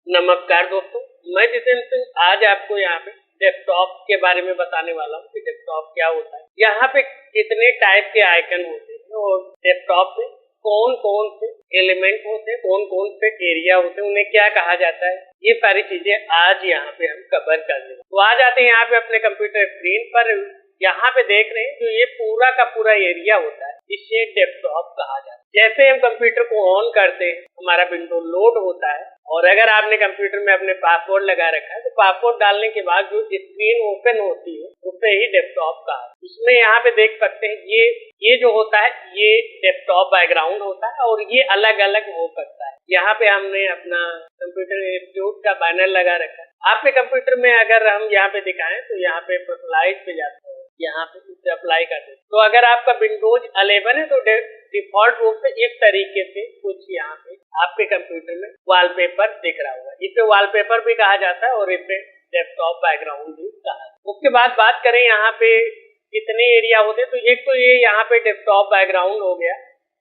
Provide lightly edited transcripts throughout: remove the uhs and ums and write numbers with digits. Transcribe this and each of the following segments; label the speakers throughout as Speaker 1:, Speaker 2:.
Speaker 1: नमस्कार दोस्तों, मैं जितेंद्र सिंह आज आपको यहाँ पे डेस्कटॉप के बारे में बताने वाला हूँ कि डेस्कटॉप क्या होता है। यहाँ पे कितने टाइप के आइकन होते हैं और डेस्कटॉप में कौन कौन से एलिमेंट होते हैं, कौन कौन से एरिया होते हैं, उन्हें क्या कहा जाता है, ये सारी चीजें आज यहाँ पे हम कवर कर लेंगे। तो आ जाते हैं यहाँ पे अपने कंप्यूटर स्क्रीन पर। यहाँ पे देख रहे हैं जो ये पूरा का पूरा एरिया होता है, इसे डेस्कटॉप कहा जाता है। जैसे हम कंप्यूटर को ऑन करते हैं, हमारा विंडो लोड होता है और अगर आपने कंप्यूटर में अपने पासवर्ड लगा रखा है तो पासवर्ड डालने के बाद जो स्क्रीन ओपन होती है उसे ही डेस्कटॉप कहा। इसमें यहाँ पे देख सकते हैं ये जो होता है ये डेस्कटॉप बैकग्राउंड होता है और ये अलग अलग हो सकता है। यहाँ पे हमने अपना कंप्यूटर इंस्टीट्यूट का बैनर लगा रखा है। आपके कंप्यूटर में अगर हम यहाँ पे दिखाएं तो यहाँ पे स्लाइड पे जाते हैं, यहाँ पे इसे अप्लाई करते हैं। तो अगर आपका विंडोज 11 है तो डिफॉल्ट रूप से इस तरीके से कुछ यहाँ पे आपके कंप्यूटर में वॉलपेपर दिख रहा होगा। इसे वॉलपेपर भी कहा जाता है और इसे डेस्कटॉप बैकग्राउंड भी कहा जाता है। उसके बाद बात करें यहाँ पे कितने एरिया होते हैं, तो एक तो ये यहाँ पे डेस्कटॉप बैकग्राउंड हो गया।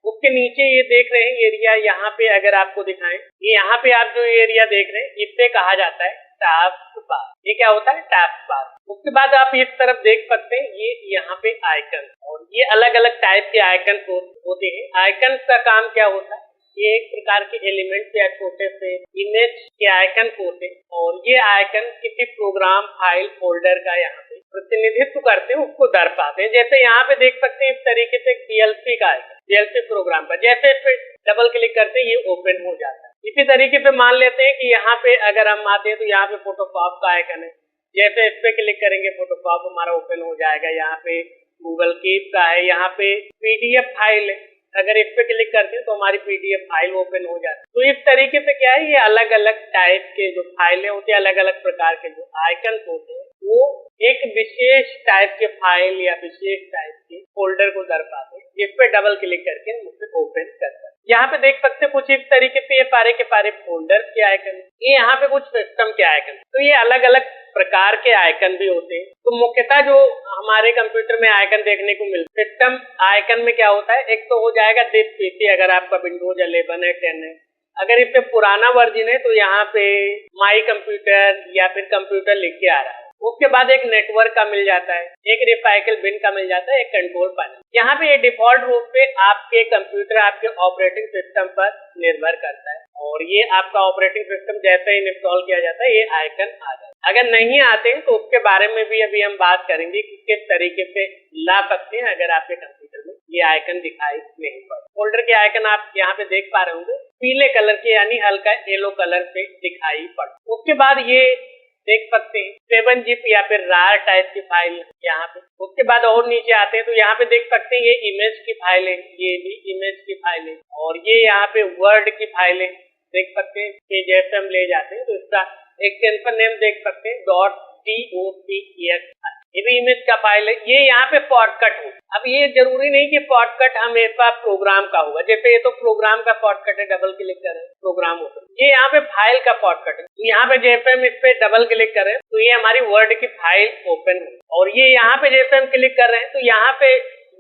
Speaker 1: उसके नीचे ये देख रहे हैं एरिया, यहाँ पे अगर आपको दिखाएं, ये यहाँ पे आप जो एरिया देख रहे हैं इसे कहा जाता है टास्क बार। ये क्या होता है? Task bar. उसके बाद आप इस तरफ देख सकते हैं ये यहाँ पे आइकन, और ये अलग अलग टाइप के आइकन होते हैं। आइकन का काम क्या होता है? ये एक प्रकार के एलिमेंट या छोटे से इमेज के आइकन होते हैं और ये आइकन किसी प्रोग्राम, फाइल, फोल्डर का यहाँ पे प्रतिनिधित्व करते हैं, उसको दर्शाते हैं। जैसे यहाँ पे देख सकते हैं इस तरीके से पीएलसी का आइकन, पीएलसी प्रोग्राम का, जैसे इस पे डबल क्लिक करते हैं ये ओपन हो जाता है। इसी तरीके से मान लेते हैं कि यहाँ पे अगर हम आते हैं तो यहाँ पे फोटोशॉप का आइकन है, जैसे इस पे क्लिक करेंगे फोटोशॉप हमारा ओपन हो जाएगा। यहाँ पे गूगल कीप का है, यहाँ पे पीडीएफ फाइल है, अगर इस पे क्लिक करते हैं तो हमारी पीडीएफ फाइल ओपन हो जाती है। तो इस तरीके से क्या है, ये अलग अलग टाइप के जो फाइलें होती है, अलग अलग प्रकार के जो आइकन होते हैं वो एक विशेष टाइप के फाइल या विशेष टाइप के फोल्डर को दर्शाते हैं। इस पे डबल क्लिक करके उसे ओपन करते हैं। यहाँ पे देख सकते हैं कुछ इस तरीके से ये सारे के सारे फोल्डर के आइकन, ये यहाँ पे कुछ सिस्टम के आइकन, तो ये अलग अलग प्रकार के आइकन भी होते हैं। तो मुख्यतः जो हमारे कंप्यूटर में आइकन देखने को मिलते हैं, सिस्टम आइकन में क्या होता है, एक तो हो जाएगा दिस पीसी, अगर आपका विंडोज 11 है, 10 है। अगर इससे पुराना वर्जन है तो यहाँ पे माई कंप्यूटर या फिर कंप्यूटर लिख के आ रहा है। उसके बाद एक नेटवर्क का मिल जाता है, एक रिसाइकल बिन का मिल जाता है, एक कंट्रोल पैनल। यहाँ पे ये डिफॉल्ट रूप से आपके कंप्यूटर, आपके ऑपरेटिंग सिस्टम पर निर्भर करता है और ये आपका ऑपरेटिंग सिस्टम जैसे ही इंस्टॉल किया जाता है ये आइकन आ जाता है। अगर नहीं आते हैं तो उसके बारे में भी अभी हम बात करेंगे कि किस तरीके से ला सकते हैं अगर आपके कंप्यूटर में ये आइकन दिखाई नहीं पड़े। फोल्डर के आइकन आप यहाँ पे देख पा रहे होंगे पीले कलर के यानी हल्का येलो कलर से दिखाई पड़े। उसके बाद ये देख सकते हैं 7zip या फिर रार टाइप की फाइल यहाँ पे। उसके बाद और नीचे आते हैं तो यहाँ पे देख सकते हैं ये इमेज की फाइल है, ये भी इमेज की फाइल है और ये यहाँ पे वर्ड की फाइल है। देख सकते हैं कि जैसे हम ले जाते हैं तो इसका एक्सटेंशन नेम देख सकते हैं .docx, ये भी इमेज का फाइल है। ये यहाँ पे शॉर्टकट हो, अब ये जरूरी नहीं कि शॉर्टकट हमेशा प्रोग्राम का होगा, जैसे ये तो प्रोग्राम का शॉर्टकट है, डबल क्लिक करें प्रोग्राम होगा। ये यहाँ पे फाइल का शॉर्टकट है, तो यहाँ पे जैसे हम इस पे डबल क्लिक करें तो ये हमारी वर्ड की फाइल ओपन हो, और ये यहाँ पे जैसे हम क्लिक कर रहे हैं तो यहाँ पे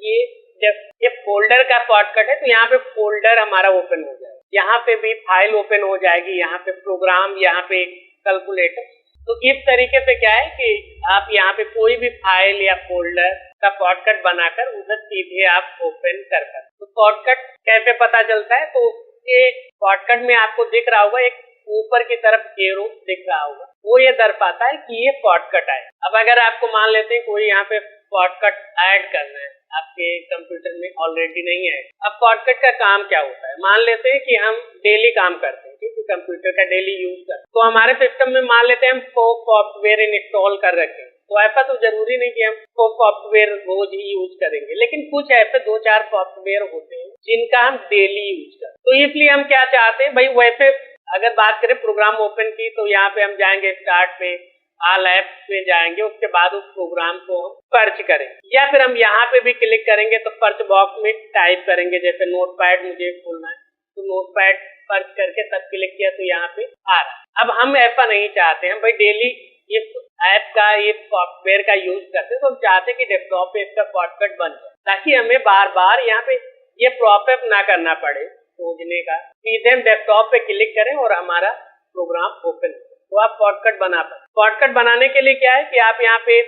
Speaker 1: ये फोल्डर का शॉर्टकट है, तो यहाँ पे फोल्डर हमारा ओपन हो जाएगा, यहाँ पे भी फाइल ओपन हो जाएगी, यहाँ पे प्रोग्राम, यहाँ पे कैलकुलेटर। तो इस तरीके से क्या है कि आप यहाँ पे कोई भी फाइल या फोल्डर का शॉर्टकट बनाकर उसे सीधे आप ओपन कर सकते। तो शॉर्टकट कैसे पता चलता है, तो ये शॉर्टकट में आपको दिख रहा होगा एक ऊपर की तरफ एरो दिख रहा होगा, वो ये दर्शाता है कि ये शॉर्टकट है। अब अगर आपको मान लेते हैं कोई यहाँ पे शॉर्टकट ऐड करना है, आपके कंप्यूटर में ऑलरेडी नहीं है। अब शॉर्टकट का काम क्या होता है, मान लेते हैं कि हम डेली काम करते हैं, ठीक है, कंप्यूटर का डेली यूज करते हैं, तो हमारे सिस्टम में मान लेते हैं हम सॉफ्टवेयर इंस्टॉल कर रखे हैं, तो ऐसा तो जरूरी नहीं कि हम सॉफ्टवेयर रोज ही यूज करेंगे, लेकिन कुछ ऐसे 2-4 सॉफ्टवेयर होते हैं जिनका हम डेली यूज करते हैं। तो इसलिए हम क्या चाहते हैं भाई, वैसे अगर बात करें प्रोग्राम ओपन की तो यहाँ पे हम जाएंगे स्टार्ट पे, ऑल ऐप्स में जाएंगे, उसके बाद उस प्रोग्राम को हम सर्च करेंगे या फिर हम यहाँ पे भी क्लिक करेंगे तो सर्च बॉक्स में टाइप करेंगे, जैसे नोटपैड मुझे खोलना है तो नोटपैड सर्च करके तब क्लिक किया तो यहाँ पे आ रहा। अब हम ऐसा नहीं चाहते हैं भाई, डेली इस ऐप का, इस सॉफ्टवेयर का यूज करते हैं, तो हम चाहते हैं कि डेस्कटॉप पे इसका शॉर्टकट बन जाए ताकि हमें बार बार यहाँ पे ये प्रोसेस ना करना पड़े खोजने का। सीधे हम डेस्कटॉप पे क्लिक करें और हमारा प्रोग्राम ओपन, तो आप शॉर्टकट बना पाए। शॉर्टकट बनाने के लिए क्या है कि आप यहाँ पे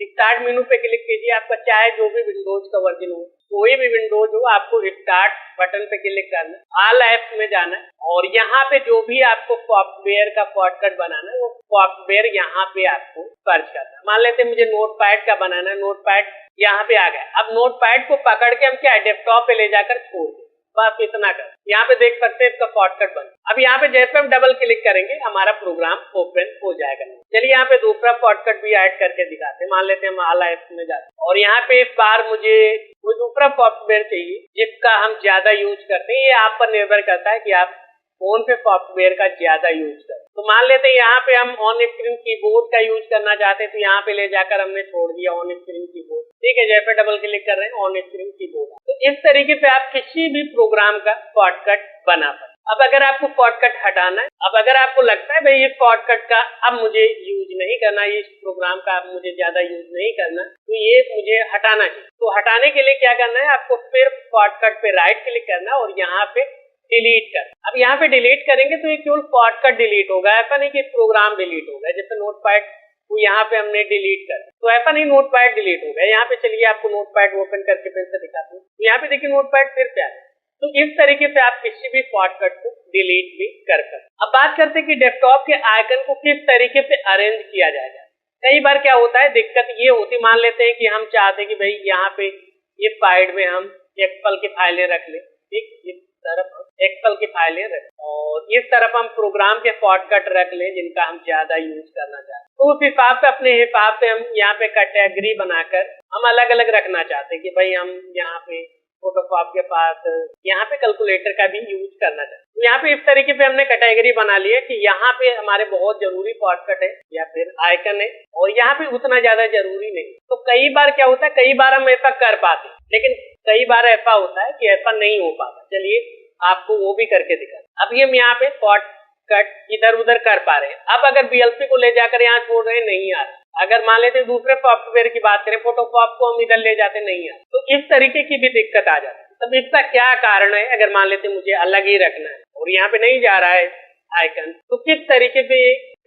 Speaker 1: स्टार्ट मेनू पे क्लिक कीजिए, आपका चाहे जो भी विंडोज का वर्जन हो, कोई भी विंडोज हो, आपको स्टार्ट बटन पे क्लिक करना है, ऑल ऐप्स में जाना है और यहाँ पे जो भी आपको सॉफ्टवेयर का शॉर्टकट बनाना है वो सॉफ्टवेयर यहाँ पे आपको सर्च करना है। मान लेते हैं मुझे नोटपैड का बनाना है, नोटपैड यहाँ पे आ गया। अब नोटपैड को पकड़ के हम क्या है डेस्कटॉप पे ले जाकर छोड़ दें, बस इतना कर। यहाँ पे देख सकते हैं इसका शॉर्टकट बन। अब यहाँ पे जैसे हम डबल क्लिक करेंगे हमारा प्रोग्राम ओपन हो जाएगा। चलिए यहाँ पे दूसरा शॉर्टकट भी ऐड करके दिखाते हैं। मान लेते हैं हम ऑल ऐप्स में जाते हैं और यहाँ पे इस बार मुझे कोई दूसरा सॉफ्टवेयर चाहिए जिसका हम ज्यादा यूज करते हैं। ये आप पर निर्भर करता है कि आप कौन से सॉफ्टवेयर का ज्यादा यूज करें। तो मान लेते हैं यहाँ पे हम ऑन स्क्रीन कीबोर्ड का यूज करना चाहते हैं, तो यहाँ पे ले जाकर हमने छोड़ दिया ऑन स्क्रीन कीबोर्ड। ठीक है, जैसे डबल क्लिक कर रहे हैं ऑन स्क्रीन कीबोर्ड। तो इस तरीके से आप किसी भी प्रोग्राम का शॉर्टकट बना सकते। अब अगर आपको शॉर्टकट हटाना है, अब अगर आपको लगता है भाई ये शॉर्टकट का अब मुझे यूज नहीं करना, ये प्रोग्राम का अब मुझे ज्यादा यूज नहीं करना, तो ये मुझे हटाना चाहिए। तो हटाने के लिए क्या करना है, आपको फिर शॉर्टकट पे राइट क्लिक करना और यहाँ पे डिलीट कर। अब यहाँ पे डिलीट करेंगे तो ये केवल शॉर्टकट डिलीट होगा, ऐसा नहीं कि प्रोग्राम डिलीट होगा। जैसे नोटपैड को यहाँ पे हमने डिलीट कर, तो ऐसा नहीं नोटपैड डिलीट होगा। यहाँ पे चलिए आपको नोटपैड ओपन करके फिर से दिखाता हूँ। तो यहाँ पे देखिए नोटपैड फिर से आ गया। तो इस तरीके से आप किसी भी शॉर्टकट को डिलीट भी कर सकते। अब बात करते हैं कि डेस्कटॉप के आइकन को किस तरीके से अरेंज किया जाएगा। कई बार क्या होता है, दिक्कत ये होती, मान लेते हैं कि हम चाहते हैं कि भाई यहाँ पे ये साइड में हम एक्सेल की फाइलें रख लें, ठीक, इस तरफ एक्सेल की फाइलें रख और इस तरफ हम प्रोग्राम के शॉर्टकट रख लें जिनका हम ज्यादा यूज करना चाहते हैं। तो उस हिसाब से अपने हिसाब से हम यहाँ पे कैटेगरी बनाकर हम अलग अलग रखना चाहते हैं कि भाई हम यहाँ पे फोटोशॉप के पास यहाँ पे कैलकुलेटर का भी यूज करना चाहते हैं। तो यहाँ पे इस तरीके से हमने कैटेगरी बना ली है कि यहाँ पे हमारे बहुत जरूरी शॉर्टकट है या फिर आइकन है और यहाँ पे उतना ज्यादा जरूरी नहीं। तो कई बार क्या होता है, कई बार हम ऐसा कर पाते, लेकिन कई बार ऐसा होता है कि ऐसा नहीं हो पाता। चलिए आपको वो भी करके दिखा। अब ये हम यहाँ पे शॉर्टकट इधर उधर कर पा रहे हैं। अब अगर बीएलसी को ले जाकर यहाँ छोड़ रहे हैं, नहीं आ रहा। अगर मान लेते दूसरे सॉफ्टवेयर की बात करें, फोटोशॉप को हम इधर ले जाते, नहीं आ रहा, तो इस तरीके की भी दिक्कत आ जाती है। तब इसका क्या कारण है, अगर मान लेते मुझे अलग ही रखना है और यहाँ पे नहीं जा रहा है आइकन, तो किस तरीके से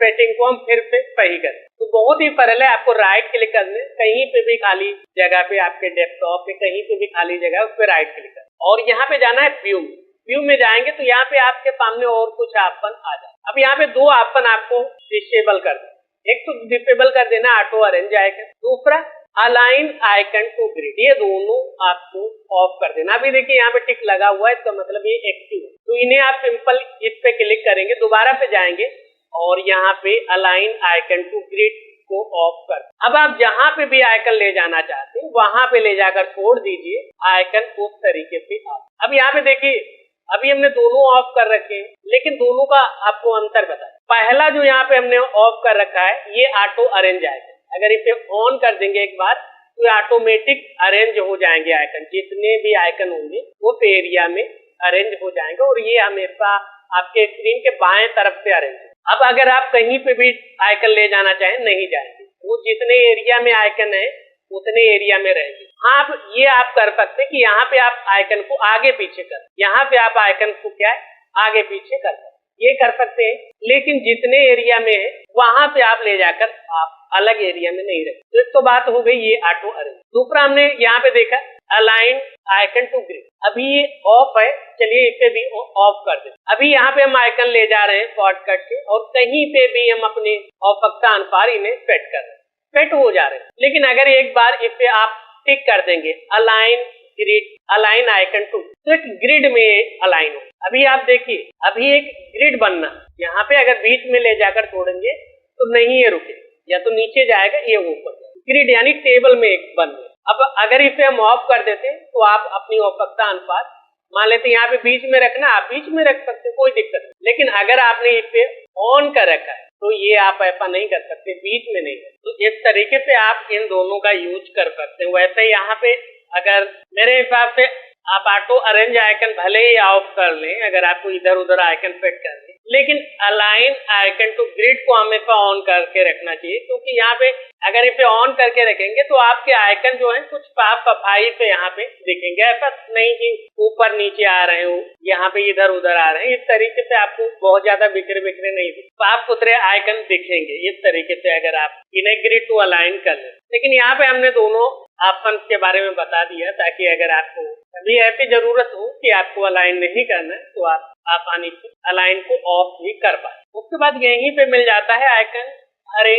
Speaker 1: सेटिंग को हम फिर से सही करें। तो बहुत ही सरल है, आपको राइट क्लिक करना, कहीं पे भी खाली जगह पे आपके डेस्कटॉप पे कहीं पे भी खाली जगह उस पर राइट क्लिक करना और यहाँ पे जाना है व्यू। व्यू में जाएंगे तो यहाँ पे आपके सामने और कुछ ऑप्शन आ जाए। अब यहाँ पे दो ऑप्शन आपको डिसेबल कर देना, एक तो डिसेबल कर देना ऑटो अरेंज आइकन, दूसरा अलाइन आइकन टू ग्रिड, ये दोनों आपको ऑफ कर देना। अभी देखिए यहाँ पे टिक लगा हुआ है, इसका मतलब ये एक्टिव है। तो इन्हें आप सिंपल इस पे क्लिक करेंगे, दोबारा पे जाएंगे और यहाँ पे अलाइन आइकन टू ग्रिड को ऑफ कर। अब आप जहाँ पे भी आइकन ले जाना चाहते हैं वहां पे ले जाकर छोड़ दीजिए, आइकन उस तरीके से अब यहाँ पे देखिए अभी हमने दोनों ऑफ कर रखे हैं, लेकिन दोनों का आपको अंतर बताया। पहला जो यहाँ पे हमने ऑफ कर रखा है ये ऑटो अरेंज आइकन, अगर इसे ऑन कर देंगे एक बार तो ऑटोमेटिक अरेंज हो जाएंगे आइकन, जितने भी आइकन होंगे वो एरिया में अरेंज हो जाएंगे और ये हमेशा आपके स्क्रीन के बाएं तरफ से अरेंज। अब अगर आप कहीं पे भी आइकन ले जाना चाहें नहीं जाएंगे, वो जितने एरिया में आइकन है उतने एरिया में रहेंगे। हाँ, आप ये आप कर सकते कि यहाँ पे आप आइकन को आगे पीछे कर, यहाँ पे आप आइकन को क्या है आगे पीछे कर, ये कर सकते हैं, लेकिन जितने एरिया में है वहां पे आप ले जाकर आप अलग एरिया में नहीं रहे। तो एक तो बात हो गई ये ऑटो अरेंज। दूसरा हमने यहाँ पे देखा अलाइन आइकन टू ग्रिड, अभी ये ऑफ है, चलिए इसे भी ऑफ कर दें। अभी यहाँ पे हम आइकन ले जा रहे हैं शॉर्टकट से और कहीं पे भी हम अपनी आवश्यकता अनुसार इन्हें सेट कर रहे हैं, सेट हो जा रहे हैं। लेकिन अगर एक बार इसे आप टिक कर देंगे align grid align icon to, तो एक ग्रिड में अलाइन हो। अभी आप देखिए अभी एक ग्रिड बनना, यहाँ पे अगर बीच में ले जाकर छोड़ेंगे तो नहीं ये रुके, या तो नीचे जाएगा ये ऊपर, ग्रिड यानी टेबल में एक बन गया। अब अगर इसे हम ऑफ कर देते तो आप अपनी आवश्यकता अनुसार मान लेते यहाँ पे बीच में रखना, आप बीच में रख सकते, कोई दिक्कत नहीं। लेकिन अगर आपने इसे ऑन कर रखा है तो ये आप ऐसा नहीं कर सकते, बीच में नहीं। तो इस तरीके से आप इन दोनों का यूज कर सकते हैं। वैसे यहाँ पे अगर मेरे हिसाब से आप ऑटो अरेंज आइकन भले ही ऑफ कर लें, अगर आपको इधर उधर आइकन सेट कर लें, लेकिन अलाइन आइकन टू ग्रिड को हमें ऑन करके रखना चाहिए, क्योंकि यहाँ पे अगर इसे ऑन करके रखेंगे तो आपके आइकन जो है कुछ साफ सफाई से यहाँ पे दिखेंगे। ऐसा नहीं कि ऊपर नीचे आ रहे हो, यहाँ पे इधर उधर आ रहे हैं, इस तरीके से आपको बहुत ज्यादा बिखरे बिखरे नहीं दिखे, साफ सुथरे आइकन दिखेंगे इस तरीके से अगर आप इन्हें ग्रिड टू अलाइन कर लें। लेकिन यहाँ पे हमने दोनों ऑप्शन के बारे में बता दिया, ताकि अगर आपको अभी ऐसी जरूरत हो कि आपको अलाइन नहीं करना है तो आप आसानी से अलाइन को ऑफ भी कर पाए। उसके बाद यहीं पे मिल जाता है आइकन अरे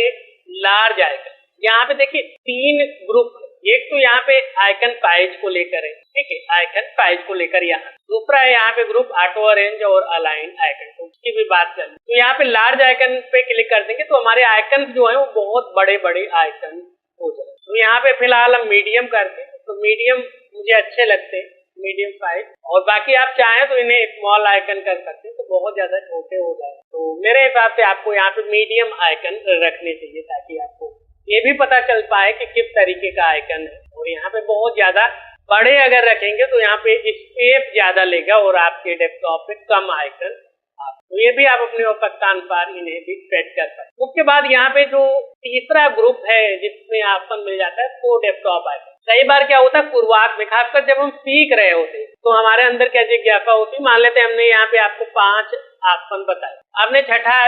Speaker 1: लार्ज आइकन। यहाँ पे देखिए 3 ग्रुप, एक तो यहाँ पे आइकन साइज को लेकर है, ठीक है, आइकन साइज को लेकर यहाँ। दूसरा है यहाँ पे ग्रुप ऑटो अरेंज और अलाइन आइकन, तो उसकी भी बात करें तो यहाँ पे लार्ज आइकन पे क्लिक कर देंगे तो हमारे आइकन जो है वो बहुत बड़े बड़े आइकन हो जाए। तो यहाँ पे फिलहाल हम मीडियम करते हैं, तो मीडियम मुझे अच्छे लगते हैं, मीडियम साइज। और बाकी आप चाहें तो इन्हें स्मॉल आइकन कर सकते हैं, तो बहुत ज्यादा छोटे हो जाए। तो मेरे हिसाब से आपको यहाँ पे मीडियम आइकन रखने चाहिए, ताकि आपको ये भी पता चल पाए कि किस तरीके का आइकन है। और यहाँ पे बहुत ज्यादा बड़े अगर रखेंगे तो यहाँ पे स्पेस ज्यादा लेगा और आपके डेस्कटॉप पे कम आइकन, तो ये भी आप अपनी आवश्यकता अनुसार इन्हें भी सेट कर सकते हैं। उसके बाद यहाँ पे जो तीसरा ग्रुप है जिसमें ऑप्शन मिल जाता है वो डेस्कटॉप आइकन। कई बार क्या होता है शुरुआत में, खासकर जब हम सीख रहे होते हैं तो हमारे अंदर क्या जिज्ञासा होती, मान लेते हैं हमने यहाँ पे आपको 5 ऑप्शन बताए, आपने छठा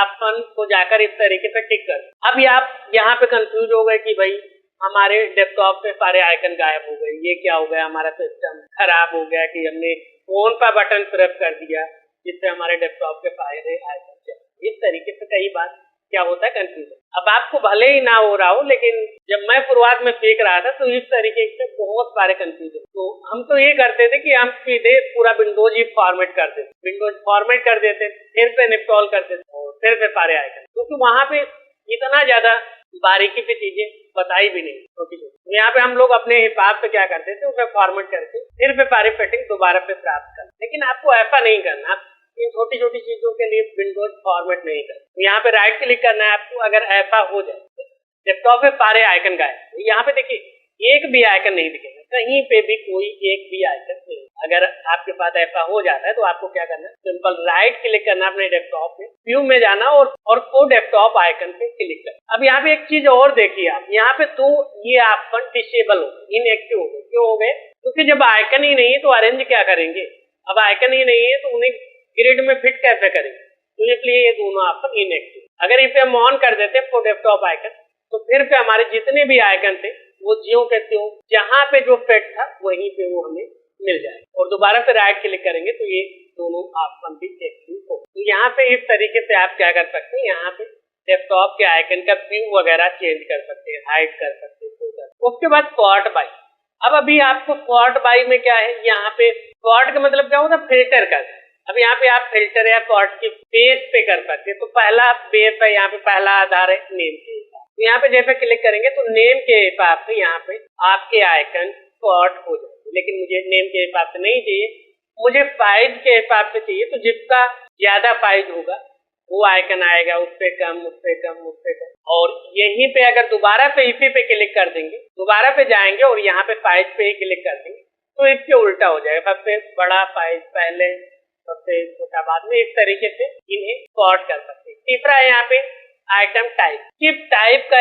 Speaker 1: ऑप्शन को जाकर इस तरीके से टिक कर, अभी आप यहाँ पे कंफ्यूज हो गए कि भाई हमारे डेस्कटॉप पे सारे आइकन गायब हो गए, ये क्या हो गया, हमारा सिस्टम खराब हो गया कि हमने फोन का बटन प्रेस कर दिया जिससे हमारे डेस्कटॉप के सारे आइकन चले। इस तरीके से कई बार क्या होता है कंफ्यूजन। अब आपको भले ही ना हो रहा हो, लेकिन जब मैं शुरुआत में सीख रहा था तो इस तरीके से बहुत सारे कंफ्यूजन, तो हम तो ये करते थे कि हम सीधे पूरा विंडोज ही फॉर्मेट कर देते, विंडोज फॉर्मेट कर देते, फिर से इंस्टॉल कर देते और फिर से सारे आइकन, क्योंकि वहां पे इतना ज्यादा बारीकी से चीजें बताई भी नहीं छोटी छोटी। तो यहाँ पे हम लोग अपने हिसाब से क्या करते थे, उसे फॉर्मेट करके फिर से सारे सेटिंग दोबारा से प्राप्त कर। लेकिन आपको ऐसा नहीं करना, इन छोटी छोटी चीजों के लिए विंडोज फॉर्मेट नहीं करना। तो यहाँ पे राइट क्लिक करना है आपको। अगर ऐसा हो जाए डेस्कटॉप पे सारे आइकन गायब, तो यहाँ पे देखिए एक भी आइकन नहीं दिखेगा, कहीं पे भी कोई एक भी आइकन नहीं। अगर आपके पास ऐसा हो जाता है तो आपको क्या करना है, सिंपल राइट क्लिक करना अपने डेस्कटॉप पे, व्यू में जाना और को डेस्कटॉप आइकन पे क्लिक करना। अब यहाँ पे एक चीज और देखिए आप, यहाँ पे तो ये ऑप्शन डिसेबल हो गए, इनएक्टिव हो गए। क्यों हो गए? क्योंकि जब आइकन ही नहीं है तो अरेंज क्या करेंगे, अब आइकन ही नहीं है तो उन्हें ग्रिड में फिट कैसे करेंगे, तो इसलिए ये दोनों ऑप्शन इनएक्टिव। अगर इसे हम ऑन कर देते फॉर डेस्कटॉप आइकन तो फिर से हमारे जितने भी आइकन थे वो ज्यों के त्यों जहां पे जो सेट था वहीं पे वो हमें मिल जाएगा। और दोबारा से राइट क्लिक करेंगे तो ये दोनों ऑप्शन भी एक्टिव हो। तो यहाँ पे इस तरीके से आप क्या कर सकते हैं, यहाँ पे डेस्कटॉप के आइकन का व्यू वगैरह चेंज कर सकते हैं, हाइड कर सकते हैं। उसके बाद सॉर्ट बाय। अब अभी आपको सॉर्ट बाय में क्या है, यहाँ पे सॉर्ट का मतलब क्या होता है, फिल्टर कर। अब यहाँ पे आप फिल्टर या सॉर्ट की बेस पे कर सकते हैं। तो पहला बेस है, यहाँ पे पहला आधार है नेम के हिसाब। यहाँ पे जैसे क्लिक करेंगे तो नेम के हिसाब से यहाँ पे आपके आइकन सॉर्ट हो जाएंगे। लेकिन मुझे नेम के हिसाब से नहीं चाहिए, मुझे साइज के हिसाब से चाहिए। तो जिसका ज्यादा साइज होगा वो आइकन आएगा, उससे कम, उससे कम, उससे कम। और यहीं पे अगर दोबारा से इसी पे क्लिक कर देंगे, दोबारा पे जाएंगे और यहाँ पे साइज पे ही क्लिक कर देंगे तो इसके उल्टा हो जाएगा, सबसे बड़ा साइज पहले, सबसे छोटा बाद में। इस तरीके से इन्हें सॉर्ट कर सकते हैं। तीसरा है यहाँ पे आइटम टाइप, किस टाइप का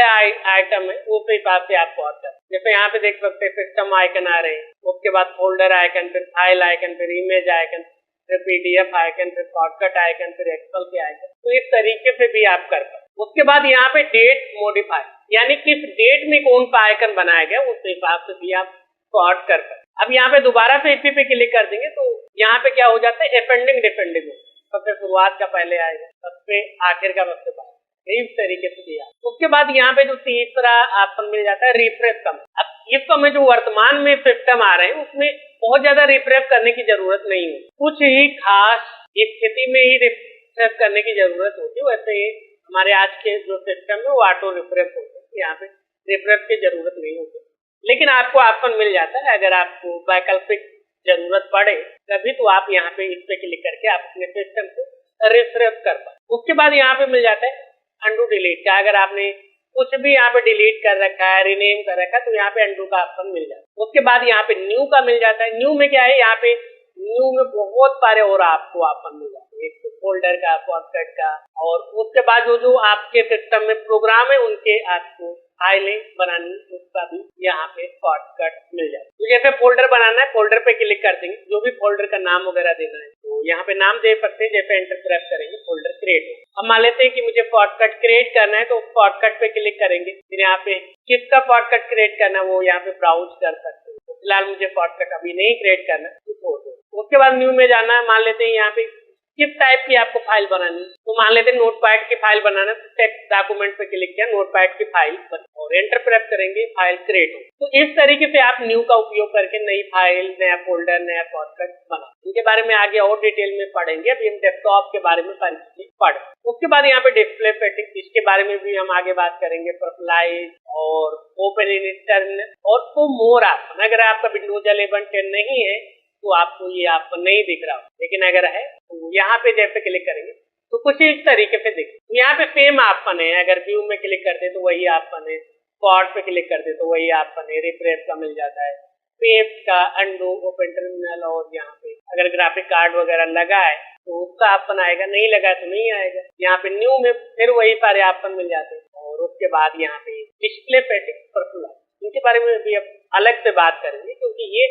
Speaker 1: आइटम है उस हिसाब से आप सॉर्ट कर। जैसे यहाँ पे देख सकते हैं सिस्टम आइकन आ रहे हैं, उसके बाद फोल्डर आइकन, फिर फाइल आइकन, फिर इमेज आइकन, फिर पीडीएफ आइकन, फिर शॉर्टकट आइकन, फिर एक्सेल के आइकन। तो इस तरीके से भी आप कर सकते। उसके बाद यहाँ पे डेट मॉडिफाई, यानी किस डेट में कौन सा आइकन बनाया गया उस हिसाब से भी आप सॉर्ट कर सकते। अब यहाँ पे दोबारा से इसी पे क्लिक कर देंगे तो यहाँ पे क्या हो जाता है, असेंडिंग डिसेंडिंग, सबसे शुरुआत का पहले आएगा, सबसे आखिर का सबसे बाद, इस तरीके से दिया। उसके बाद यहाँ पे जो तीसरा ऑप्शन मिल जाता है रिफ्रेश समय। अब इस समय जो वर्तमान में सिस्टम आ रहे हैं उसमें बहुत ज्यादा रिफ्रेश करने की जरूरत नहीं है, कुछ ही खास स्थिति में ही रिफ्रेश करने की जरूरत होती है। वैसे हमारे आज के जो सिस्टम है वो ऑटो रिफ्रेश होते हैं, यहाँ पे रिफ्रेश की जरूरत नहीं होती। लेकिन आपको ऑप्शन मिल जाता है, अगर आपको वैकल्पिक जरूरत पड़े तभी तो आप यहाँ पे इस पे क्लिक करके आप अपने सिस्टम को रिफ्रेश कर पाए। उसके बाद यहाँ पे मिल जाता है अंडू डिलीट का। अगर आपने कुछ भी यहाँ पे डिलीट कर रखा है, रिनेम कर रखा है, तो यहाँ पे अंडू का ऑप्शन मिल जाता है। उसके बाद यहाँ पे न्यू का मिल जाता है। न्यू में क्या है, यहाँ पे न्यू में बहुत सारे और आपको ऑप्शन मिल जाते हैं। एक फोल्डर का, शॉर्टकट का, और उसके बाद जो आपके सिस्टम में प्रोग्राम है उनके आपको फाइलें बनानी, उसका भी यहाँ पे शॉर्टकट मिल जाए। तो जैसे फोल्डर बनाना है, फोल्डर पे क्लिक कर देंगे, जो भी फोल्डर का नाम वगैरह देना है तो यहाँ पे नाम दे सकते हैं। जैसे एंटर प्रेस करेंगे फोल्डर क्रिएट हो। अब मान लेते हैं कि मुझे शॉर्टकट क्रिएट करना है, तो शॉर्टकट पे क्लिक करेंगे, फिर यहाँ पे किसका शॉर्टकट क्रिएट करना है वो यहाँ पे ब्राउज कर सकते हैं। तो फिलहाल मुझे शॉर्टकट अभी नहीं क्रिएट करना है, तो छोड़ दो। उसके बाद न्यू में जाना है। मान लेते हैं यहाँ पे किस टाइप की आपको फाइल बनानी है, तो मान लेते हैं नोटपैड की फाइल बनाना, तो टेक्स्ट डॉक्यूमेंट पे क्लिक किया, नोटपैड की फाइल और एंटर प्रेस करेंगे, फाइल क्रिएट हो। तो इस तरीके से आप न्यू का उपयोग करके नई फाइल, नया फोल्डर, नया शॉर्टकट बना। इनके बारे में आगे और डिटेल में पढ़ेंगे। अभी हम डेस्कटॉप के बारे में सारी चीजें पढ़। उसके बाद यहाँ पे डिस्प्ले सेटिंग, इसके बारे में भी हम आगे बात करेंगे। पर्सनलाइज और ओपन इन टर्मिनल और तो मोर ऑप्शन। अगर आपका विंडोज 11 10 नहीं है तो आपको ये आपको नहीं दिख रहा, लेकिन अगर है तो यहाँ पे जैसे क्लिक करेंगे तो कुछ इस तरीके से दिखे। यहाँ पे सेम ऑप्शन है, अगर व्यू में क्लिक करते तो वही ऑप्शन है, पॉट पे क्लिक करते तो वही ऑप्शन है, रिफ्रेश का मिल जाता है, पेज का, अंडू, ओपन टर्मिनल, और यहाँ पे अगर ग्राफिक कार्ड वगैरह लगा है तो उसका ऑप्शन आएगा, नहीं लगा तो नहीं आएगा। यहाँ पे न्यू में फिर वही सारे ऑप्शन मिल जाते हैं। और उसके बाद यहाँ पे डिस्प्ले सेटिंग, पर्सनलाइज, इनके बारे में भी अब अलग से बात करेंगे क्योंकि ये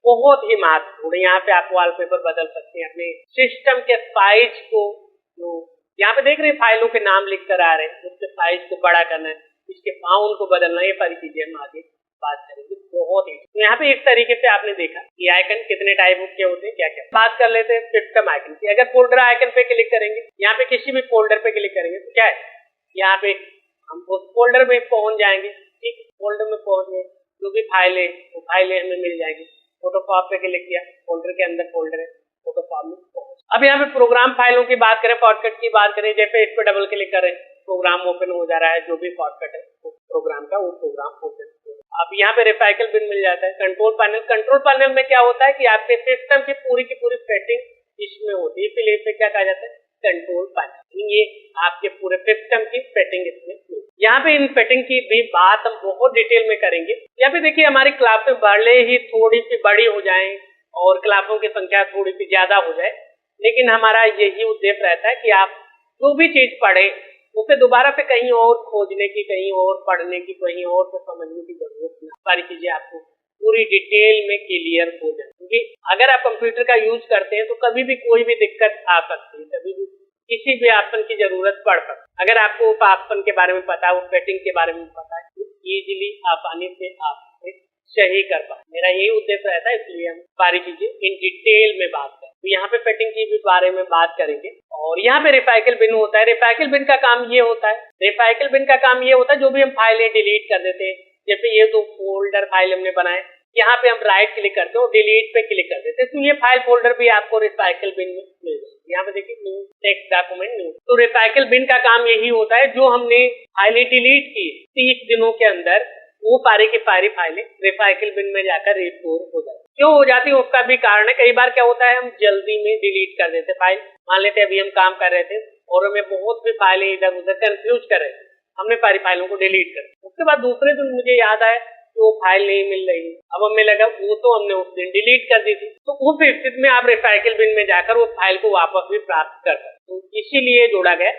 Speaker 1: बहुत ही महत्वपूर्ण। यहाँ पे आप वॉलपेपर बदल सकते हैं, अपने सिस्टम के साइज को, जो यहाँ पे देख रहे हैं फाइलों के नाम लिख कर आ रहे हैं, उसके साइज को बड़ा करना है, इसके फाउंड को बदलना, ये सारी चीजें हम आगे बात करेंगे। बहुत ही तो यहाँ पे इस तरीके से आपने देखा कि आइकन कितने टाइप के होते हैं, क्या क्या। बात कर लेते हैं सिस्टम आइकन की। अगर फोल्डर आइकन पे क्लिक करेंगे, यहाँ पे किसी भी फोल्डर पे क्लिक करेंगे तो क्या है, यहाँ पे हम उस फोल्डर में पहुंच जाएंगे। ठीक, फोल्डर में पहुंच गए, जो भी फाइल है वो फाइलें हमें मिल जाएंगी। फोटोशॉप पे क्लिक किया, फोल्डर के अंदर फोल्डर है, फोटोशॉप में पहुंच। अब यहाँ पे प्रोग्राम फाइलों की बात करें, शॉर्टकट की बात करें, जैसे इस पे डबल क्लिक करें, प्रोग्राम ओपन हो जा रहा है, जो भी शॉर्टकट है प्रोग्राम का वो प्रोग्राम ओपन। अब यहाँ पे रिसाइकल बिन मिल जाता है। कंट्रोल पैनल, कंट्रोल पैनल में क्या होता है कि आपके सिस्टम की पूरी सेटिंग इसमें होती है, इसलिए इसे क्या कहा जाता है, कंट्रोल पैनल। ये आपके पूरे सिस्टम की सेटिंग इसमें। यहाँ पे इन सेटिंग की भी बात हम बहुत डिटेल में करेंगे। यहाँ पे देखिए हमारी क्लासें भले ही थोड़ी सी बड़ी हो जाएं और क्लासों की संख्या थोड़ी सी ज्यादा हो जाए, लेकिन हमारा यही उद्देश्य रहता है कि आप जो भी चीज पढ़े उसे दोबारा से कहीं और खोजने की, कहीं और पढ़ने की, कहीं और से समझने की जरूरत नहीं। सारी चीजें आपको पूरी डिटेल में क्लियर हो जाए, क्योंकि अगर आप कंप्यूटर का यूज करते हैं तो कभी भी कोई भी दिक्कत आ सकती है, कभी भी किसी भी ऑप्शन की जरूरत पड़ सकती है। अगर आपको उस ऑप्शन के बारे में पता है, उस सेटिंग के बारे में पता है, तो इजीली आसानी से आप सही कर पाए। मेरा यही उद्देश्य रहता है, इसलिए हम सारी चीजें इन डिटेल में बात करें। तो यहाँ पे सेटिंग की भी बारे में बात करेंगे। और यहाँ पे रिसाइकल बिन होता है। रिसाइकल बिन का काम ये होता है, रिसाइकल बिन का काम ये होता है जो भी हम फाइलें डिलीट कर देते हैं, जैसे ये 2 फोल्डर फाइल हमने बनाए, यहाँ पे हम राइट क्लिक करते हैं और डिलीट पे क्लिक कर देते हैं, तो ये फाइल फोल्डर भी आपको रिसाइकल बिन में मिल जाएगा। यहाँ पे देखिए न्यू टेक्स्ट डॉक्यूमेंट न्यू। तो रिसाइकल बिन का काम यही होता है, जो हमने फाइलें डिलीट की 30 दिनों के अंदर, वो सारी की सारी फाइलें रिसाइकल बिन में जाकर रिस्टोर हो जाती है। क्यों हो जाती है उसका भी कारण है। कई बार क्या होता है, हम जल्दी में डिलीट कर देते फाइल। मान लेते अभी हम काम कर रहे थे और हमें बहुत सी फाइलें इधर उधर कंफ्यूज कर रहे थे, हमने सारी फाइलों को डिलीट कर दिया। उसके बाद दूसरे दिन मुझे याद आया कि वो फाइल नहीं मिल रही, अब हमें लगा वो तो हमने उस दिन डिलीट कर दी थी। तो उस स्थिति में आप रिसाइकल बिन में जाकर वो फाइल को वापस भी प्राप्त कर सकते। तो इसीलिए जोड़ा गया,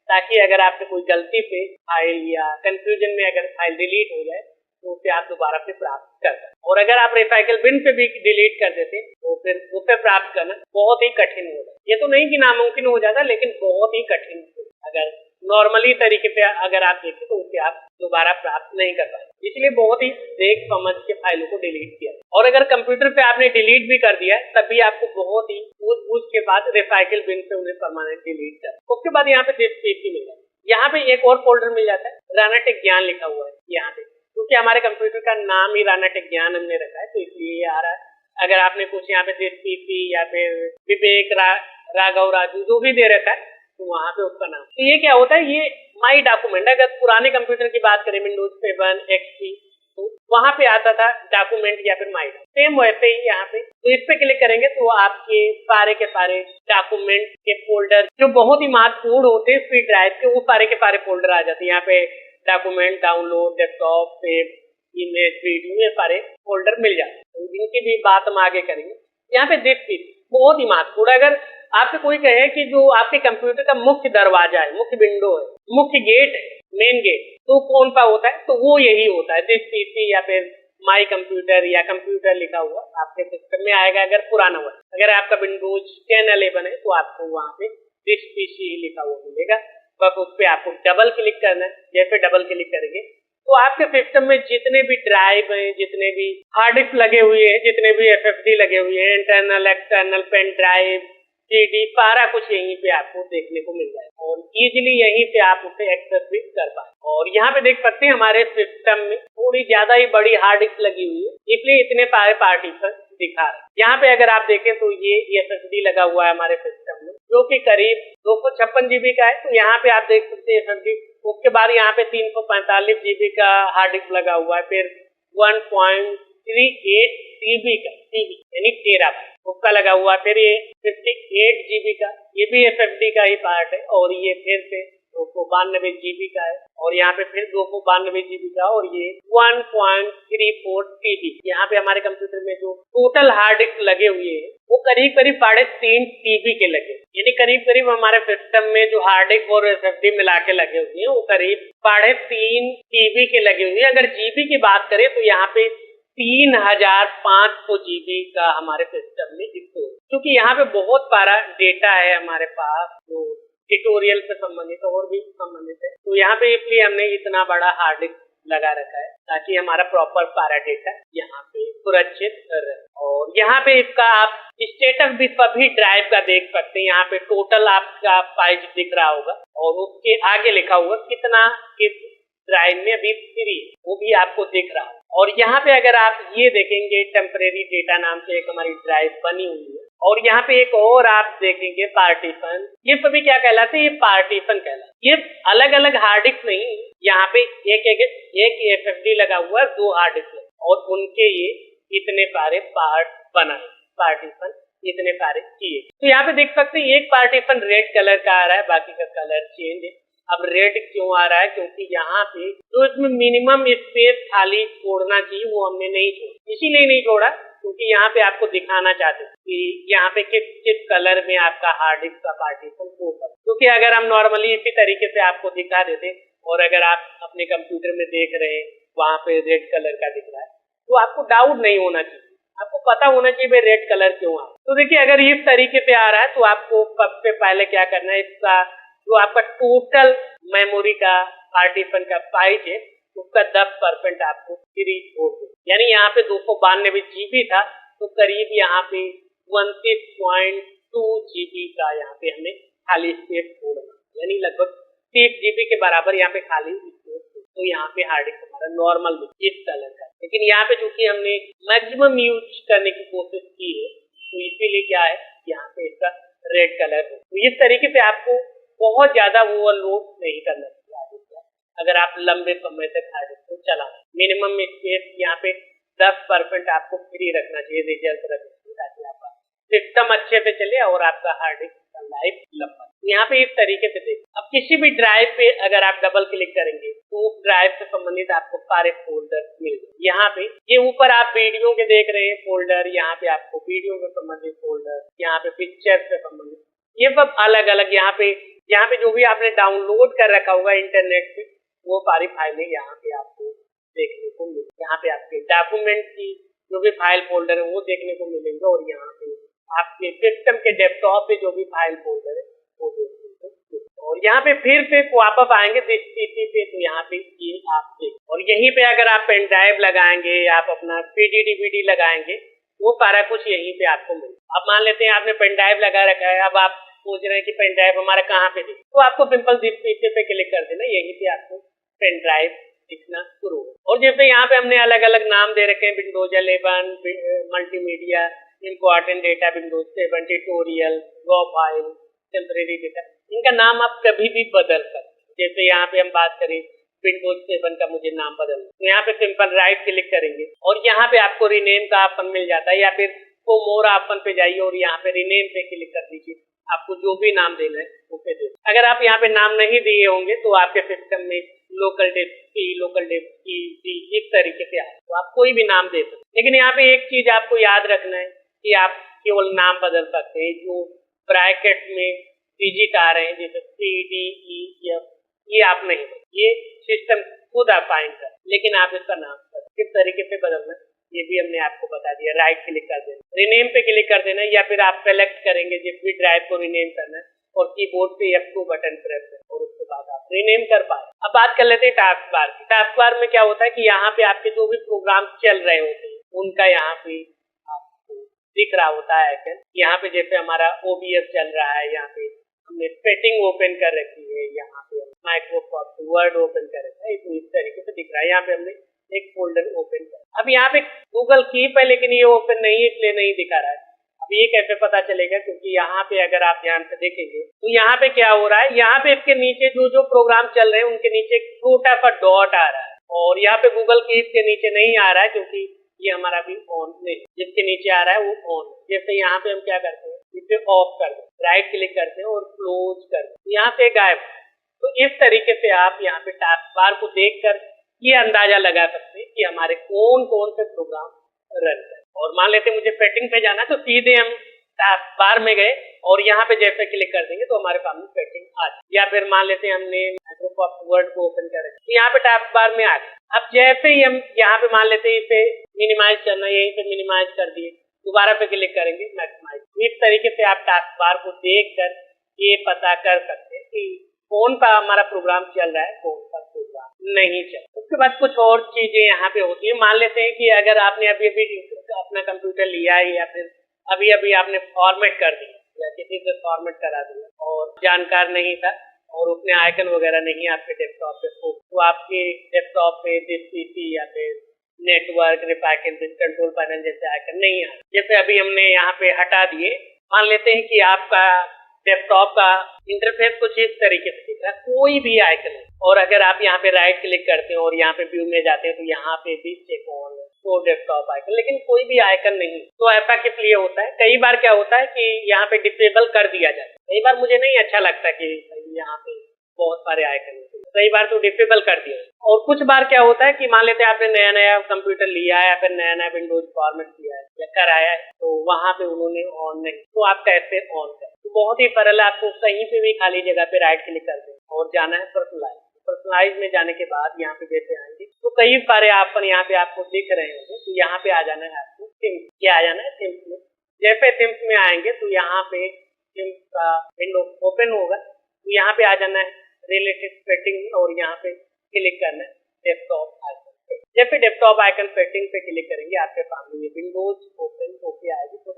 Speaker 1: ताकि अगर आपसे कोई गलती से फाइल या कंफ्यूजन में अगर फाइल डिलीट हो जाए तो उसे आप दोबारा से प्राप्त कर सकते। और अगर आप रिसाइकल बिन पे भी डिलीट कर देते तो फिर उसे प्राप्त करना बहुत ही कठिन हो जाता। ये तो नहीं कि नामुमकिन हो जाता, लेकिन बहुत ही कठिन होता। अगर नॉर्मली तरीके से अगर आप देखें तो उसे आप दोबारा प्राप्त नहीं कर पाएंगे। इसलिए बहुत ही देख समझ के फाइलों को डिलीट किया। और अगर कंप्यूटर पे आपने डिलीट भी कर दिया तब भी आपको बहुत ही पूछ के बाद रिसाइकल बिन से उन्हें परमानेंट डिलीट कर। उसके बाद यहाँ पे पीसी मिल जाता है। यहाँ पे एक और फोल्डर मिल जाता है, राणा टेक ज्ञान लिखा हुआ है यहाँ पे, क्योंकि हमारे कंप्यूटर का नाम ही राणा टेक ज्ञान हमने रखा है, तो इसलिए ये आ रहा है। अगर आपने कुछ यहाँ पे पीसी या फिर विवेक राघव राजू जो भी दे रखा है तो वहाँ पे उसका नाम। तो ये क्या होता है, ये माई डॉक्यूमेंट। अगर पुराने कंप्यूटर की बात करें, विंडोज 7 XP, तो वहाँ पे आता था डॉक्यूमेंट या फिर माई। सेम वैसे ही यहाँ पे, तो इस पे क्लिक करेंगे तो आपके सारे के सारे डॉक्यूमेंट के फोल्डर जो बहुत ही महत्वपूर्ण होते हैं फ्री ड्राइव के, वो सारे के सारे फोल्डर आ जाते हैं। यहाँ पे document, download, desktop, save, image, video, ये सारे फोल्डर मिल जाते हैं। इनकी भी बात हम आगे करेंगे। यहाँ पे दिस बहुत ही महत्वपूर्ण, अगर आपसे कोई कहे कि जो आपके कंप्यूटर का मुख्य दरवाजा है, मुख्य विंडो है, मुख्य गेट है, मेन गेट, तो कौन सा होता है? तो वो यही होता है, दिस पीसी या फिर माई कंप्यूटर या कंप्यूटर लिखा हुआ आपके सिस्टम में आएगा अगर पुराना हुआ। अगर आपका विंडोज 10-11 है तो आपको वहाँ पे दिस पीसी लिखा हुआ मिलेगा, बस उस पर आपको डबल क्लिक करना है। जैसे डबल क्लिक करेंगे तो आपके सिस्टम में जितने भी ड्राइव हैं, जितने भी हार्ड डिस्क लगे हुए हैं, जितने भी एसएसडी लगे हुए हैं, internal external pen drive, CD, सारा कुछ यहीं पे आपको देखने को मिल जाएगा और इजीली यहीं पे आप उसे एक्सेस भी कर पाए। और यहाँ पे देख सकते हैं हमारे सिस्टम में थोड़ी ज्यादा ही बड़ी हार्ड डिस्क लगी हुई है, इसलिए इतने सारे पार्टीशन दिखा रहे हैं। यहाँ पे अगर आप देखें तो ये एसएसडी लगा हुआ है हमारे सिस्टम में, जो कि करीब 256 जीबी का है। तो यहाँ पे आप देख सकते हैं एसएसडी। उसके बाद यहाँ पे 345 जीबी का हार्ड डिस्क लगा हुआ है, फिर 1.38 जीबी का जीबी यानी 13 उसका लगा हुआ, फिर ये 58 जीबी का, ये भी एसएसडी का ही पार्ट है, और ये फिर से 292 जीबी का है, और यहाँ पे फिर 292 जीबी का, और ये 1.34 टीबी। यहाँ पे हमारे कंप्यूटर में जो टोटल हार्ड डिस्क लगे हुए हैं वो करीब 3.5 टीबी के लगे, यानी करीब हमारे सिस्टम में जो हार्ड डिस्क और एसएसडी मिला के लगे हुए हैं वो करीब 3.5 टीबी के लगे हुए हैं। अगर जीबी की बात करें तो यहाँ पे 3500 जीबी का हमारे सिस्टम में स्टोर, क्योंकि यहाँ पे बहुत सारा डेटा है हमारे पास जो ट्यूटोरियल से संबंधित और भी संबंधित है, तो यहाँ पे इसलिए हमने इतना बड़ा हार्ड डिस्क लगा रखा है ताकि हमारा प्रॉपर सारा डेटा यहाँ पे सुरक्षित रहे। और यहाँ पे इसका आप स्टेटस भी सभी ड्राइव का देख सकते हैं। यहाँ पे टोटल आपका साइज दिख रहा होगा और उसके आगे लिखा हुआ कितना किस ड्राइव में अभी फ्री है वो भी आपको दिख रहा है। और यहाँ पे अगर आप ये देखेंगे टेम्परेरी डेटा नाम से एक हमारी ड्राइव बनी हुई है, और यहाँ पे एक और आप देखेंगे पार्टीशन, ये सभी क्या कहलाते हैं? ये पार्टीशन कहलाते हैं। ये अलग अलग हार्ड डिस्क नहीं, यहाँ पे एक एसएसडी लगा हुआ है, 2 हार्ड डिस्क और उनके ये इतने सारे पार्ट बनाए, पार्टीशन इतने सारे किए। तो यहाँ पे देख सकते हैं एक पार्टीशन रेड कलर का आ रहा है, बाकी का कलर चेंज है। अब रेड क्यों आ रहा है? क्योंकि यहाँ पे जो इसमें मिनिमम स्पेस खाली छोड़ना चाहिए वो हमने नहीं छोड़ा, इसीलिए नहीं छोड़ा क्योंकि यहाँ पे आपको दिखाना चाहते हैं कि यहाँ पे किस कलर में आपका हार्ड डिस्क का पार्टीशन होगा। क्योंकि अगर हम नॉर्मली इसी तरीके से आपको दिखा देते और अगर आप अपने कंप्यूटर में देख रहे हैं वहाँ पे रेड कलर का दिख रहा है तो आपको डाउट नहीं होना चाहिए, आपको पता होना चाहिए भाई रेड कलर क्यों आ रहा है। तो देखिए अगर इस तरीके से आ रहा है तो आपको सबसे पहले क्या करना है, इसका जो आपका टोटल मेमोरी का पार्टीशन का साइज है उसका 10% आपको फ्री छोड़ दो, यानी यहाँ पे 292 जीबी था तो करीब यहाँ पे 29.2 जीबी का यहाँ पे हमें खाली स्पेस छोड़ना, यानी लगभग 30 जीबी के बराबर यहाँ पे खाली स्पेस। तो यहाँ पे हार्ड डिस्क हमारा नॉर्मल इस कलर का, लेकिन यहाँ पे चूंकि हमने मैक्सिमम यूज करने की कोशिश की है तो इसीलिए क्या है यहाँ पे इसका रेड कलर है। तो इस तरीके से आपको बहुत ज्यादा ओवरलोड नहीं करना चाहिए। अगर आप लंबे समय तक हार्ड डिस्क को चलाएं, मिनिमम स्पेस यहाँ पे 10% आपको फ्री रखना चाहिए, रिजर्व रखना चाहिए ताकि आपका सिस्टम अच्छे से चले और आपका हार्ड डिस्क का लाइफ लंबा। यहाँ पे इस तरीके से देखिए, अब किसी भी ड्राइव पे अगर आप डबल क्लिक करेंगे तो उस ड्राइव से संबंधित आपको सारे फोल्डर मिल जाएंगे। यहाँ पे ये ऊपर आप वीडियो के देख रहे हैं फोल्डर, यहाँ पे आपको वीडियो से संबंधित फोल्डर, यहाँ पे पिक्चर से संबंधित, ये सब अलग अलग यहाँ पे जो भी आपने डाउनलोड कर रखा होगा इंटरनेट से वो सारी फाइलें यहाँ पे आपको देखने को मिलेंगी। यहाँ पे आपके डॉक्यूमेंट की जो भी फाइल फोल्डर है वो देखने को मिलेंगे और यहाँ पे आपके सिस्टम के डेस्कटॉप पे जो भी फाइल फोल्डर है वो देखने को मिलेंगे। और यहाँ पे फिर से वापस आएंगे पीसी पे तो यहाँ पे ये आप देख, और यहीं पे अगर आप पेन ड्राइव लगाएंगे, आप अपना सीडी डीवीडी लगाएंगे वो सारा कुछ यहीं पे आपको मिलेगा। अब मान लेते हैं आपने पेन ड्राइव लगा रखा है, अब आप सोच रहे हैं कि पेन ड्राइव हमारा कहाँ पे दिखे, तो आपको सिंपल दिस पीसी पे क्लिक कर देना, यहीं पे आपको पेन ड्राइव दिखना शुरू होगा। और जैसे यहाँ पे हमने अलग अलग नाम दे रखे हैं, Windows 11 multimedia, important data, Windows 7 tutorial, raw file, temporary data, इनका नाम आप कभी भी बदल सकते हैं। जैसे यहाँ पे हम बात करें विंडोज 7 का मुझे नाम बदल, तो यहाँ पे सिंपल राइट क्लिक करेंगे और यहाँ पे आपको रीनेम का ऑप्शन मिल जाता है, या फिर वो मोर ऑप्शन पे जाइए और यहाँ पे रीनेम पे क्लिक कर दीजिए, आपको जो भी नाम देना है उसे दे। अगर आप यहाँ पे नाम नहीं दिए होंगे तो आपके सिस्टम में लोकल डेस्क की इस तरीके से आए तो आप कोई भी नाम दे सकते। लेकिन यहाँ पे एक चीज आपको याद रखना है कि आप केवल नाम बदल सकते हैं, जो ब्रैकेट में डिजिट आ रहे हैं जैसे CDEF, ये आप नहीं, ये सिस्टम खुद आप फाइंड कर, लेकिन आप इसका नाम किस तरीके से बदलना ये भी हमने आपको बता दिया। राइट क्लिक कर देना, रीनेम पे क्लिक कर देना, या फिर आप सेलेक्ट करेंगे जिस भी ड्राइव को रीनेम करना है और कीबोर्ड पे F2 बटन प्रेस करें और उसके बाद आप रीनेम कर पाए। अब बात कर लेते हैं टास्क बार की। टास्क बार में क्या होता है कि यहाँ पे आपके जो भी प्रोग्राम चल रहे होते हैं उनका यहाँ पे आपको दिख रहा होता है आइकन। यहाँ पे जैसे हमारा OBS चल रहा है, यहाँ पे हमने सेटिंग ओपन कर रखी है, यहाँ पे माइक्रोसॉफ्ट वर्ड ओपन कर रखा है, तो इस तरीके से दिख रहा है। यहाँ पे हमने एक फोल्डर ओपन कर, अब यहाँ पे गूगल कीप है लेकिन ये ओपन नहीं है इसलिए नहीं दिखा रहा है। अब ये कैसे पता चलेगा, क्योंकि यहाँ पे अगर आप ध्यान से देखेंगे तो यहाँ पे क्या हो रहा है, यहाँ पे इसके नीचे जो जो प्रोग्राम चल रहे हैं उनके नीचे छोटा सा डॉट आ रहा है और यहाँ पे गूगल कीप के नीचे नहीं आ रहा है क्योंकि ये हमारा भी ऑन नहीं, जिसके नीचे आ रहा है वो ऑन। जैसे यहाँ पे हम क्या करते हैं, इसे ऑफ कर दें, राइट क्लिक करते हैं और क्लोज कर दें, यहाँ से गायब। तो इस तरीके से आप यहाँ पे टास्क बार को देखकर ये अंदाजा लगा सकते हैं कि हमारे कौन कौन से प्रोग्राम रन कर। और मान लेते मुझे सेटिंग पे जाना तो सीधे हम टास्क बार में गए और यहाँ पे जैसे क्लिक कर देंगे तो हमारे सामने सेटिंग आ जाए। या फिर मान लेते हैं हमने माइक्रोसॉफ्ट वर्ड को ओपन करें तो यहाँ पे टास्क बार में आ गए। अब जैसे ही हम यहाँ पे मान लेते हैं इसे मिनिमाइज करना, यहीं पे मिनिमाइज कर दिए, दोबारा पे क्लिक करेंगे मैक्सिमाइज। इस तरीके से आप टास्क बार को देख कर ये पता कर सकते हैं कि कौन सा हमारा प्रोग्राम चल रहा है, कौन सा प्रोग्राम नहीं चल। उसके बाद कुछ और चीजें यहाँ पे होती है। मान लेते हैं कि अगर आपने अभी अभी अपना कंप्यूटर लिया है या फिर अभी अभी आपने फॉर्मेट कर दिया या किसी से फॉर्मेट करा दिया और जानकार नहीं था और उसने आइकन वगैरह नहीं आपके डेस्कटॉप पे, तो आपके डेस्कटॉप पे दिस पीसी या फिर नेटवर्क रिफाइकिंग कंट्रोल पैनल जैसे आइकन नहीं आ। जैसे अभी हमने यहाँ पे हटा दिए, मान लेते हैं कि आपका डेस्कटॉप का इंटरफेस कुछ इस तरीके से दिख रहा है, कोई भी आइकन है, और अगर आप यहाँ पे राइट क्लिक करते हैं और यहाँ पे व्यू में जाते हैं तो यहाँ पे भी चेक ऑन है तो डेस्कटॉप आइकन, लेकिन कोई भी आइकन नहीं। तो ऐसा किस लिए होता है, कई बार क्या होता है कि यहाँ पे डिसेबल कर दिया जाता है। कई बार मुझे नहीं अच्छा लगता कि यहाँ पे बहुत सारे आइकन, कई बार तो डिसेबल कर दिया। और कुछ बार क्या होता है कि मान लेते हैं आपने नया नया कंप्यूटर लिया है या फिर नया नया विंडोज फॉर्मेट किया है या कराया है तो वहाँ पे उन्होंने ऑन नहीं, तो आप कैसे ऑन करें। तो बहुत ही सरल है, आपको कहीं पे भी खाली जगह पे राइट क्लिक कर दें और जाना है पर्सनलाइज। पर्सनलाइज में जाने के बाद यहाँ पे जैसे आएंगे तो कई सारे ऑप्शन यहाँ पे आपको दिख रहे होंगे, तो यहाँ पे आ जाना है आपको थिम्स, क्या आ जाना है थिम्स में। जैसे थिम्स में आएंगे तो यहाँ पे थिम्स का विंडो ओपन होगा, तो यहाँ पे आ जाना है रिलेटेड सेटिंग और यहाँ पे क्लिक करना है डेस्कटॉप आइकन। जब भी डेस्कटॉप आइकन सेटिंग पे क्लिक करेंगे आपके सामने ये विंडोज ओपन होके आएगी, तो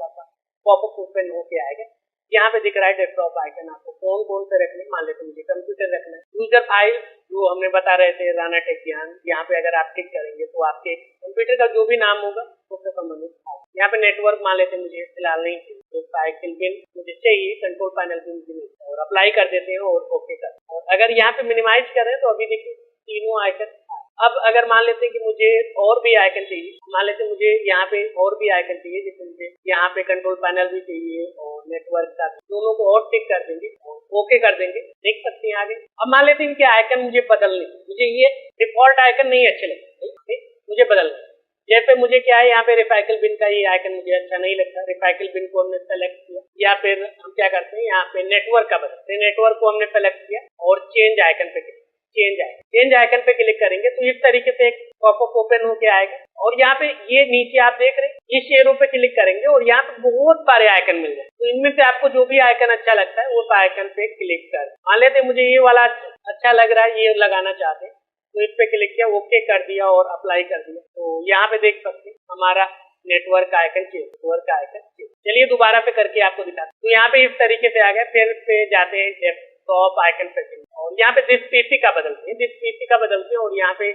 Speaker 1: पॉपअप ओपन होके आएगा। यहाँ पे दिख रहा है डेस्कटॉप आइकन, आपको कौन कौन से रखने, मान लेते मुझे कंप्यूटर रखना है। यूजर फाइल जो हमने बता रहे थे राणा टेक ज्ञान, यहाँ पे अगर आप क्लिक करेंगे तो आपके कंप्यूटर का जो भी नाम होगा उससे संबंधित। यहाँ पे नेटवर्क मान लेते मुझे फिलहाल नहीं चाहिए, तो साइकिल बिल मुझे चाहिए, कंट्रोल पैनल बिल भी और अप्लाई कर देते हैं और ओके कर। और अगर यहाँ पे मिनिमाइज करें तो अभी देखिए तीनों आइकन। अब अगर मान लेते हैं कि मुझे और भी आइकन चाहिए, मान लेते मुझे यहाँ पे और भी आइकन चाहिए, जैसे मुझे यहाँ पे कंट्रोल पैनल भी चाहिए और नेटवर्क का, दोनों को और टिक कर देंगे और ओके कर देंगे, देख सकते हैं आगे। अब मान लेते हैं कि आइकन मुझे बदलने, मुझे ये डिफॉल्ट आइकन नहीं अच्छे लगते, मुझे बदलना। जैसे मुझे क्या है, यहाँ पे रिसाइकिल बिन का ये आइकन मुझे अच्छा नहीं लगता, रिसाइकिल बिन को हमने सेलेक्ट किया। या फिर हम क्या करते हैं, यहाँ पे नेटवर्क का बदलते हैं, नेटवर्क को हमने सेलेक्ट किया और चेंज आइकन पे चेंज आइकन पे क्लिक करेंगे तो इस तरीके से एक पॉपअप ओपन होके आएगा। और यहाँ पे ये नीचे आप देख रहे हैं इस एरो पे क्लिक करेंगे और यहाँ पे बहुत सारे आइकन मिल जाए, तो इनमें से आपको जो भी आइकन अच्छा लगता है उस आइकन पे क्लिक कर। मान लेते मुझे ये वाला अच्छा लग रहा है, ये लगाना चाहते हैं, तो इस पे क्लिक किया, ओके कर दिया और अप्लाई कर दिया। तो यहाँ पे देख सकते हैं हमारा नेटवर्क का आइकन चेंज, नेटवर्क का आइकन चेंज। चलिए दोबारा पे करके आपको दिखाते हैं। तो यहाँ पे इस तरीके से आ गया, फिर पे जाते हैं डेस्कटॉप आइकन सेटिंग और यहाँ पे दिस पीसी का बदलते हैं, दिस पीसी का बदलते हैं। और यहाँ पे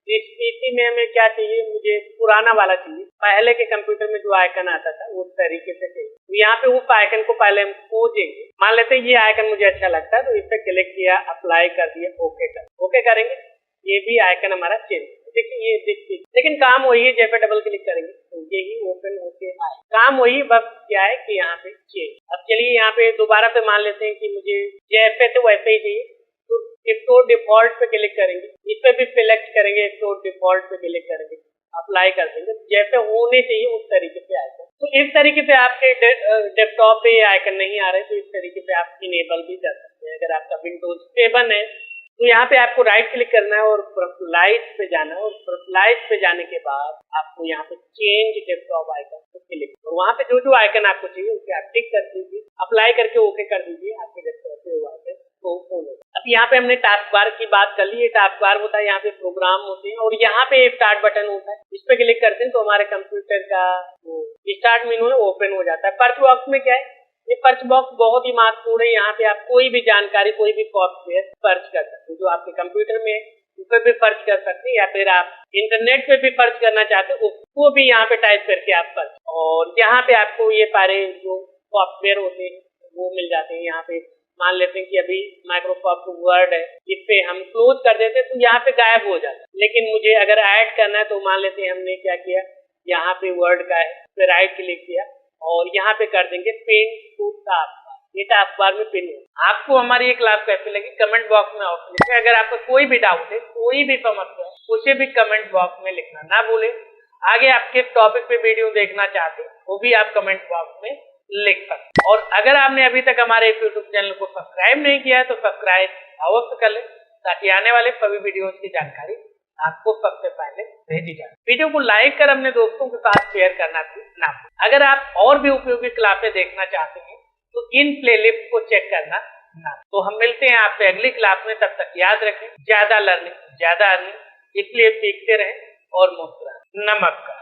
Speaker 1: दिस पीसी में हमें क्या चाहिए, मुझे पुराना वाला चाहिए, पहले के कंप्यूटर में जो आइकन आता था उस तरीके से चाहिए। तो यहाँ पे उस आइकन को पहले हम खोजेंगे। मान लेते हैं ये आइकन मुझे अच्छा लगता है, तो इस पे क्लिक किया, अप्लाई कर दिया, ओके करेंगे, ये भी आइकन हमारा चेंज। देखिए ये देखिए, लेकिन काम वही है, जैसे डबल क्लिक करेंगे तो यही ओपन होके आए, काम वही, बस क्या है कि यहाँ पे चेंज। अब चलिए यहाँ पे दोबारा पे मान लेते हैं कि मुझे जैसे तो वैसे ही चाहिए, तो स्टोर डिफॉल्ट पे क्लिक करेंगे, इस पे भी सिलेक्ट करेंगे, स्टोर डिफॉल्ट पे क्लिक करेंगे, अप्लाई कर देंगे, जैसे होने चाहिए उस तरीके से आएगा। तो इस तरीके से आपके डेस्कटॉप पे आइकन नहीं आ रहे तो इस तरीके से आप इनेबल भी कर सकते हैं। अगर आपका विंडोज 7 है तो यहाँ पे आपको राइट क्लिक करना है और पर्सनलाइज पे जाना है, और पर्सनलाइज पे जाने के बाद आपको यहाँ पे चेंज डेस्कटॉप आइकन पे क्लिक, और वहाँ पे जो आइकन आपको चाहिए उसे आप टिक कर दीजिए, अप्लाई करके ओके कर दीजिए, आपके डेस्कटॉप पे वो आइकन तो ऑन होगा। अब यहाँ पे हमने टास्क बार की बात कर ली। ये टास्क बार होता है, यहाँ पे प्रोग्राम होते हैं और यहाँ पे स्टार्ट बटन होता है, इस पे क्लिक करते हैं तो हमारे कंप्यूटर का स्टार्ट मेनू ओपन हो जाता है। सर्च बॉक्स में क्या है, ये सर्च बॉक्स बहुत ही महत्वपूर्ण है। यहाँ पे आप कोई भी जानकारी, कोई भी सॉफ्टवेयर सर्च कर सकते हैं जो आपके कंप्यूटर में है, उस पर भी सर्च कर सकते हैं, या फिर आप इंटरनेट पे भी सर्च करना चाहते हैं उसको भी यहाँ पे टाइप करके आप सर्च, और यहाँ पे आपको ये सारे जो सॉफ्टवेयर होते हैं वो मिल जाते हैं। यहाँ पे मान लेते हैं कि अभी माइक्रोसॉफ्ट वर्ड है, इस पे हम क्लोज कर देते हैं तो यहाँ पे गायब हो जाता है, लेकिन मुझे अगर ऐड करना है तो मान लेते हैं हमने क्या किया, यहाँ पे वर्ड का है, फिर राइट क्लिक किया और यहाँ पे कर देंगे पिन टू टास्क बार। ये टास्क बार में पिन है। आपको हमारी ये क्लास कैसी लगी कमेंट बॉक्स में ऑप्शन लिखें। अगर आपको कोई भी डाउट है, कोई भी समस्या है, उसे भी कमेंट बॉक्स में लिखना ना भूलें। आगे आप किस टॉपिक पे वीडियो देखना चाहते हैं वो भी आप कमेंट बॉक्स में लिख सकते। और अगर आपने अभी तक हमारे यूट्यूब चैनल को सब्सक्राइब नहीं किया है तो सब्सक्राइब अवश्य कर लें, ताकि आने वाले सभी वीडियोस की जानकारी आपको सबसे पहले भेजी जाए। वीडियो को लाइक कर अपने दोस्तों के साथ शेयर करना भी ना भूलें। अगर आप और भी उपयोगी क्लासें देखना चाहते हैं तो इन प्लेलिस्ट को चेक करना ना। तो हम मिलते हैं आपसे अगली क्लास में, तब तक याद रखें, ज्यादा लर्निंग ज्यादा अर्निंग, इसलिए सीखते रहें और मुस्कुराएं। नमस्कार।